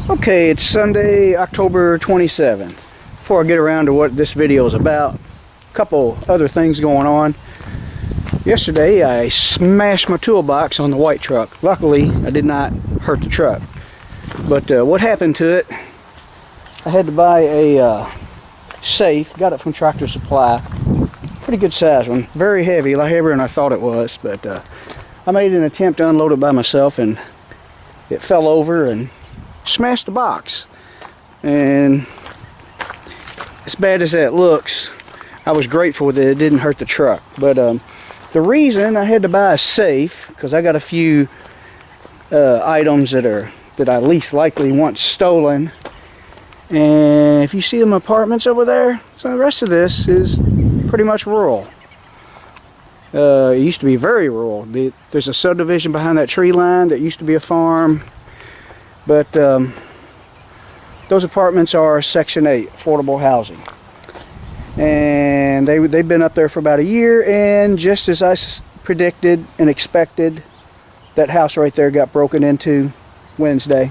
Okay, it's Sunday, October 27th. Before I get around to what this video is about, a couple other things going on. Yesterday, I smashed my toolbox on the white truck. Luckily, I did not hurt the truck. But what happened to it, I had to buy a safe. Got it from Tractor Supply. Pretty good size one. Very heavy, a lot heavier than I thought it was. But I made an attempt to unload it by myself, and it fell over and smashed the box. And as bad as that looks, I was grateful that it didn't hurt the truck. But the reason I had to buy a safe, because I got a few items that I least likely want stolen. And if you see them apartments over there, so the rest of this is pretty much rural. It used to be very rural. There's a subdivision behind that tree line that used to be a farm. But those apartments are Section 8, affordable housing. And they've been up there for about a year, and just as I predicted and expected, that house right there got broken into Wednesday.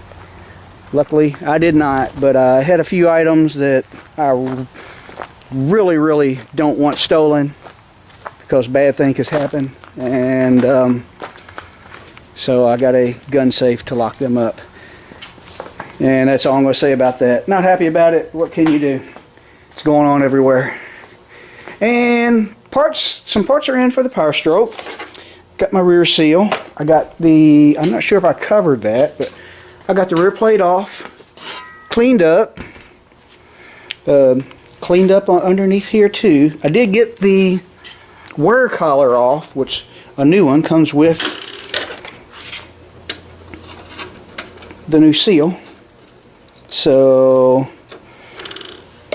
Luckily, I did not, but I had a few items that I really don't want stolen because bad things has happened. And so I got a gun safe to lock them up. And that's all I'm going to say about that. Not happy about it. What can you do? It's going on everywhere. And some parts are in for the Powerstroke. Got my rear seal. I got I'm not sure if I covered that, but I got the rear plate off, cleaned up underneath here too. I did get the wear collar off, which a new one comes with the new seal. So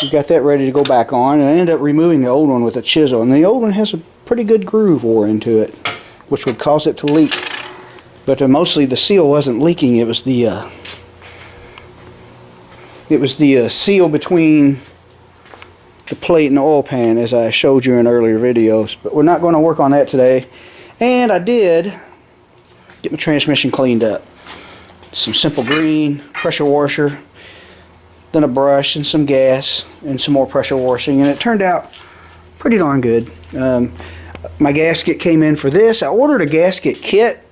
we got that ready to go back on, and I ended up removing the old one with a chisel. And the old one has a pretty good groove wore into it, which would cause it to leak. But mostly the seal wasn't leaking. It was the seal between the plate and the oil pan, as I showed you in earlier videos. But we're not going to work on that today. And I did get my transmission cleaned up. Some simple green pressure washer, then a brush and some gas and some more pressure washing, and it turned out pretty darn good. My gasket came in for this. I ordered a gasket kit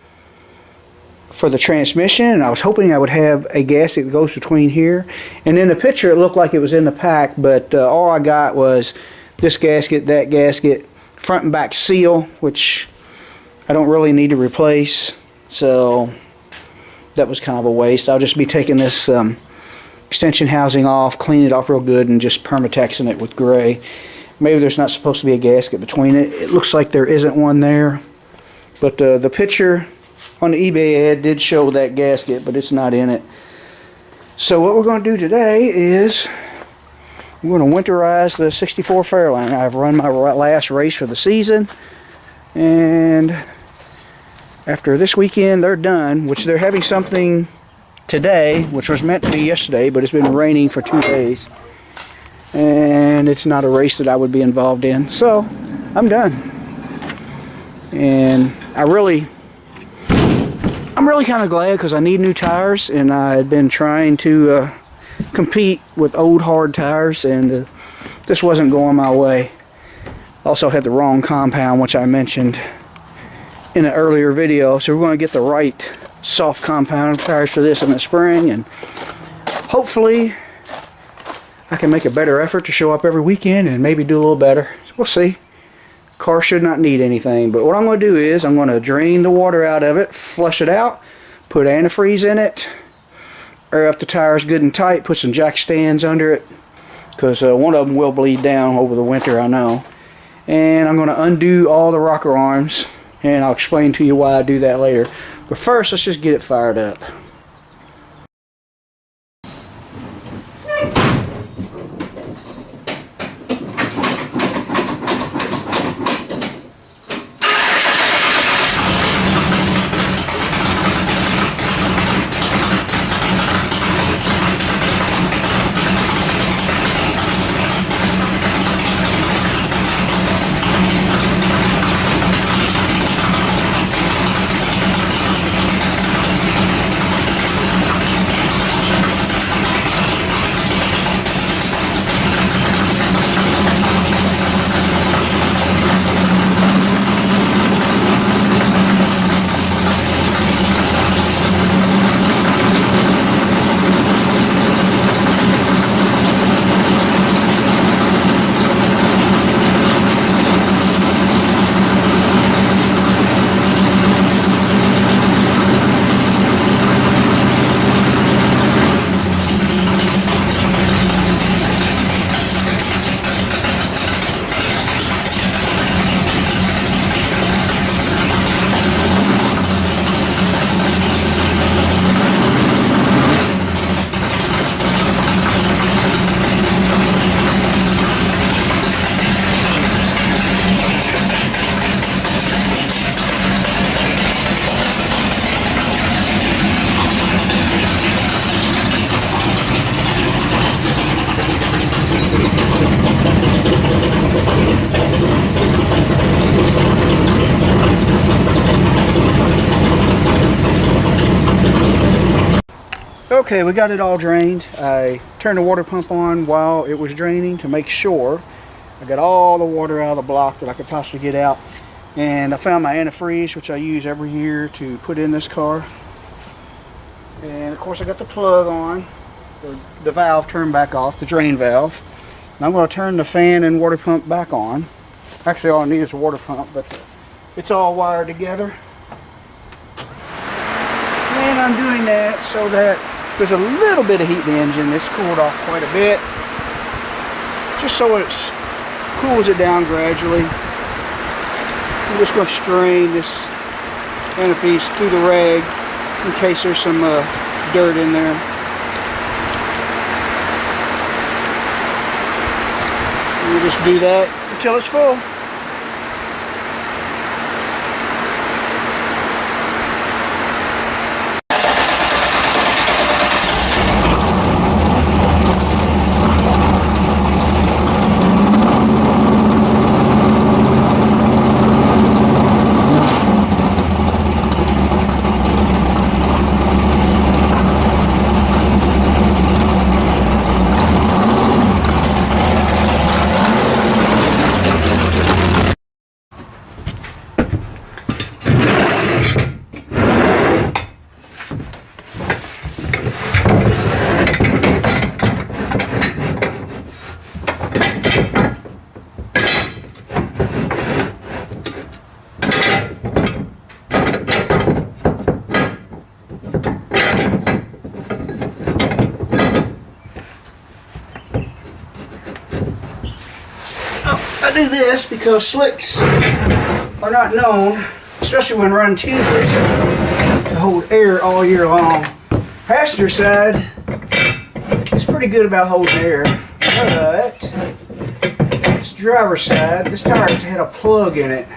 for the transmission, and I was hoping I would have a gasket that goes between here. And in the picture it looked like it was in the pack, but all I got was this gasket, that gasket, front and back seal, which I don't really need to replace, so that was kind of a waste. I'll just be taking this extension housing off, clean it off real good, and just permatexing it with gray. Maybe there's not supposed to be a gasket between it. It looks like there isn't one there. But the picture on the eBay ad did show that gasket, but it's not in it. So what we're going to do today is we're going to winterize the 64 Fairlane. I've run my last race for the season, and after this weekend they're done, which they're having something today, which was meant to be yesterday, but it's been raining for 2 days, and it's not a race that I would be involved in. So I'm done, and I'm really kind of glad, because I need new tires, and I had been trying to compete with old hard tires, and this wasn't going my way. Also had the wrong compound, which I mentioned in an earlier video, so we're going to get the right soft compound tires for this in the spring, and hopefully I can make a better effort to show up every weekend and maybe do a little better. We'll see. Car should not need anything, but what I'm going to do is I'm going to drain the water out of it, flush it out, put antifreeze in it, air up the tires good and tight, put some jack stands under it, because one of them will bleed down over the winter, I know. And I'm going to undo all the rocker arms, and I'll explain to you why I do that later. But first, let's just get it fired up. Okay, we got it all drained. I turned the water pump on while it was draining to make sure I got all the water out of the block that I could possibly get out. And I found my antifreeze, which I use every year to put in this car. And of course I got the plug on, the valve turned back off, the drain valve. And I'm going to turn the fan and water pump back on. Actually all I need is a water pump, but it's all wired together. And I'm doing that so that there's a little bit of heat in the engine. It's cooled off quite a bit. Just so it cools it down gradually. I'm just going to strain this antifreeze through the rag in case there's some dirt in there. And we'll just do that until it's full. I do this because slicks are not known, especially when run tubeless, to hold air all year long. Passenger side is pretty good about holding air, but this driver's side, this tire has had a plug in it,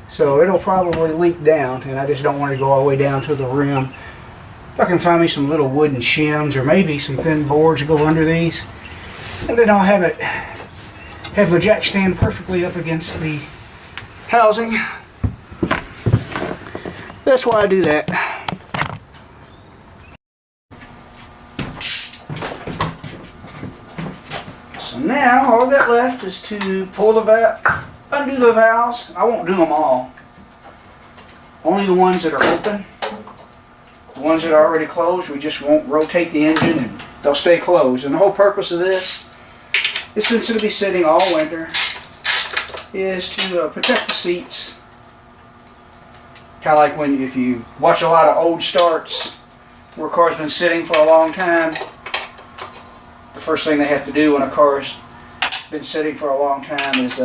so it'll probably leak down, and I just don't want to go all the way down to the rim. If I can find me some little wooden shims or maybe some thin boards to go under these, and then I'll have my jack stand perfectly up against the housing. That's why I do that. So now all I got left is to pull the valve, undo the valves. I won't do them all. Only the ones that are open. The ones that are already closed, we just won't rotate the engine and they'll stay closed. And the whole purpose of this is, since it'll be sitting all winter, is to protect the seats. Kind of like if you watch a lot of old starts where a car's been sitting for a long time. The first thing they have to do when a car's been sitting for a long time is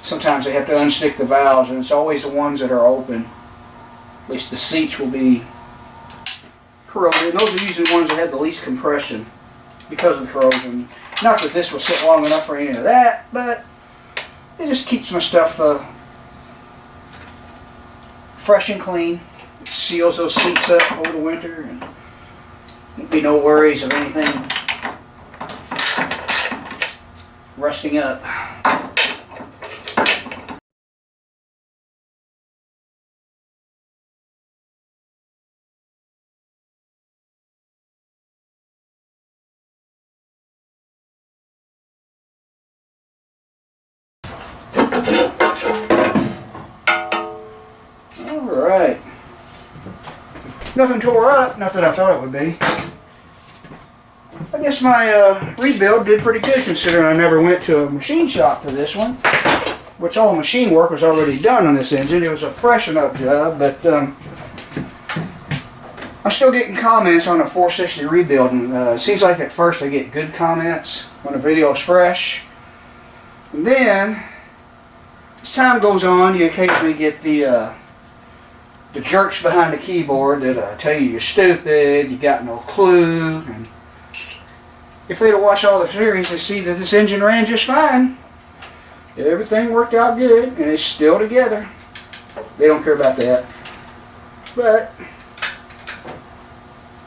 sometimes they have to unstick the valves, and it's always the ones that are open. At least the seats will be corroded. And those are usually the ones that have the least compression because of the corrosion. Not that this will sit long enough for any of that, but it just keeps my stuff fresh and clean. It seals those seats up over the winter, and won't be no worries of anything rusting up. Alright. Nothing tore up, not that I thought it would be. I guess my rebuild did pretty good considering I never went to a machine shop for this one. Which all the machine work was already done on this engine. It was a freshen up job, but I'm still getting comments on a 460 rebuild, and it seems like at first I get good comments when the video is fresh. And then, as time goes on, you occasionally get the jerks behind the keyboard that tell you you're stupid, you got no clue. And if they'd have watched all the series, they'd see that this engine ran just fine. Everything worked out good, and it's still together. They don't care about that. But,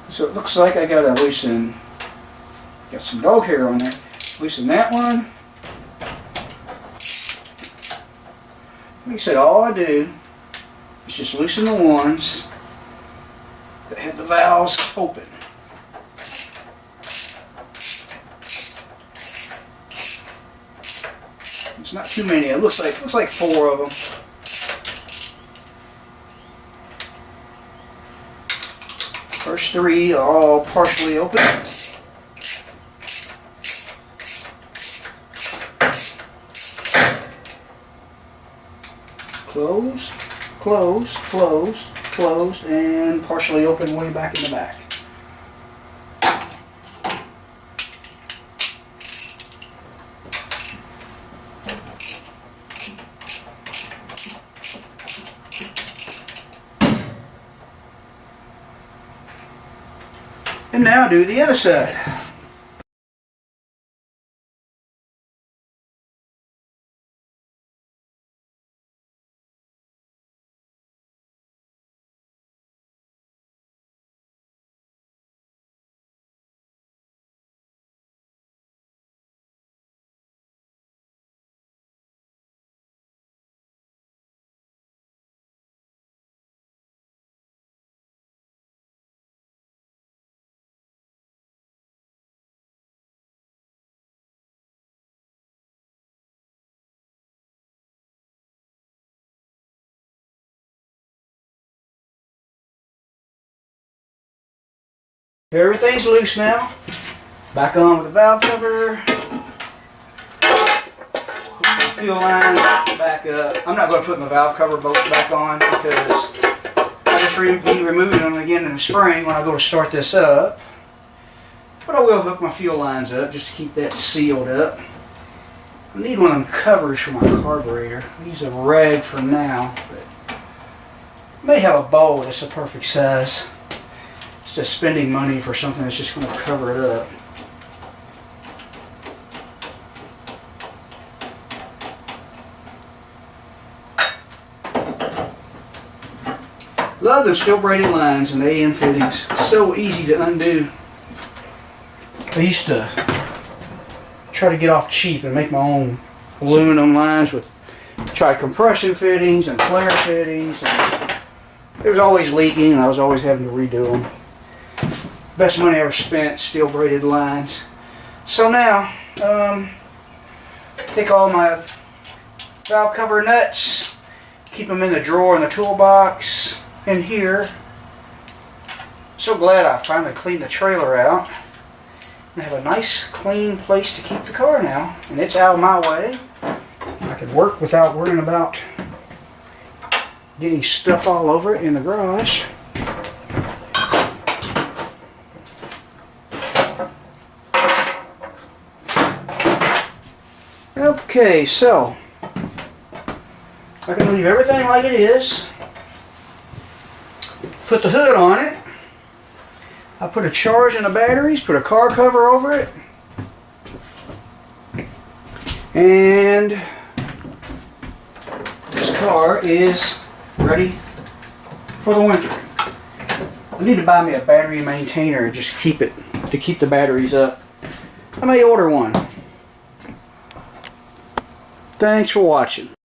so it looks like I gotta loosen, got some dog hair on there. Loosen that one. Like I said, all I do is just loosen the ones that have the valves open. It's not too many. It looks like 4 of them. First 3 are all partially open. Closed, closed, closed, closed, and partially open way back in the back. And now do the other side. Everything's loose now. Back on with the valve cover. Hook my fuel line back up. I'm not going to put my valve cover bolts back on because I'll just be removing them again in the spring when I go to start this up. But I will hook my fuel lines up just to keep that sealed up. I need one of them covers for my carburetor. I use a rag for now, but I may have a bowl that's a perfect size. It's just spending money for something that's just going to cover it up. Love those steel braided lines and the AM fittings. So easy to undo. I used to try to get off cheap and make my own aluminum lines with compression fittings and flare fittings. And it was always leaking and I was always having to redo them. Best money I ever spent, steel braided lines. So now, take all my valve cover nuts, keep them in the drawer in the toolbox in here. So glad I finally cleaned the trailer out. I have a nice clean place to keep the car now, and it's out of my way. I can work without worrying about getting stuff all over it in the garage. Okay, so I can leave everything like it is. Put the hood on it. I put a charge in the batteries, put a car cover over it. And this car is ready for the winter. I need to buy me a battery maintainer and just keep the batteries up. I may order one. Thanks for watching.